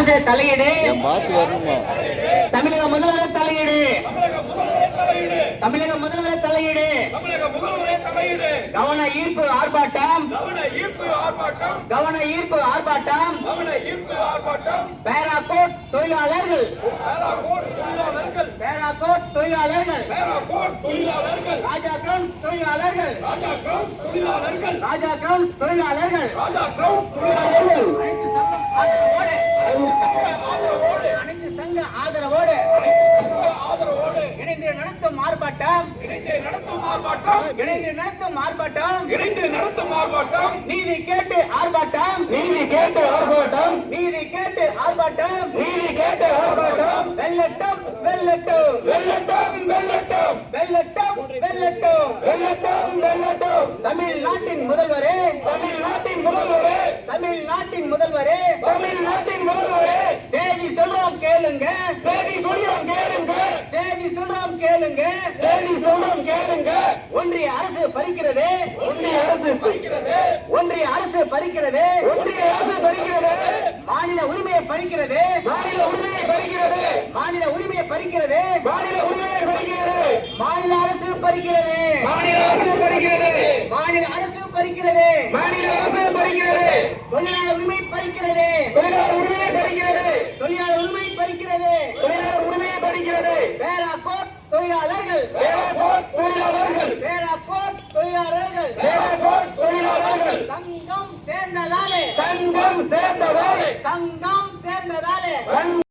அரசு தலையீடு, தமிழக முதல்வர் தலையீடு, தமிழக முதல்வர் தலையீடு, கவன ஈர்ப்பு ஆர்ப்பாட்டம், கவன ஈர்ப்பு ஆர்ப்பாட்டம், பேராகோட் தொழிலாளர்கள், பேராகோட் தொழிலாளர்கள், ராஜா கிரவுன்ஸ் தொழிலாளர்கள், ராஜா கிரவுன்ஸ் தொழிலாளர்கள், அனைத்து சங்கம் ஆதரவோடு, அனைத்து சங்க ஆதரவோடு இணைந்து நடத்தும் ஆர்ப்பாட்டம், இணைந்து நடத்தும் ஆர்ப்பாட்டம், நீதி கேட்டு ஆர்ப்பாட்டம், நீதி கேட்டு ஆர்ப்பாட்டம், நீதி கேட்டு ஆர்ப்பாட்டம், நீதி கேட்டு ஆர்ப்பாட்டம், வெல்லட்டும் வெல்லட்டும் வெல்லட்டும் வெல்லட்டும் வெல்லட்டும் வெல்லட்டும் வெல்லட்டும் வெல்லட்டும். தமிழ்நாட்டின் முதல்வரே, தமிழ்நாட்டின் முதல்வரே, தமிழ்நாட்டின் முதல்வரே, தமிழ்நாட்டின் முதல்வரே, செய்தி சொல்றோம் கேளுங்க, செய்தி சொல்றோம் கேளுங்க, செய்தி சொல்றோம் கேளுங்க, செய்தி சொல்றோம் கேளுங்க. ஒன்றிய அரசு பறிக்கிறது, ஒன்றிய அரசு பறிக்கிறது, ஒன்றிய அரசு பறிக்கிறது, ஒன்றிய அரசு பறிக்கிறது, மாநில உரிமையை பறிக்கிறது, மாநில உரிமையை பறிக்கிறது, மாநில உரிமையை பறிக்கிறது, மாநில உரிமையை பறிக்கிறது, மாநில அரசு பறிக்கிறது, மாநில அரசு பறிக்கிறது, மாநில அரசு பறிக்கிறது, மாநில அரசு பறிக்கிறது, தொழிலாளர் உரிமை பறிக்கிறது, தொழிலாளர் உரிமையை பறிக்கிறது, தொழிலாளர் உரிமை பறிக்கிறது, தொழிலாளர் உரிமையை பறிக்கிறது. பேராகோட் தொழிலாளர்கள், பேராகோட் தொழிலாளர்கள், பேராகோட் தொழிலாளர்கள், பேராகோட் தொழிலாளர்கள், சங்கம் சேர்ந்ததாலே, சங்கம் சேர்ந்ததால், சங்கம் சேர்ந்ததாலே சங்கம்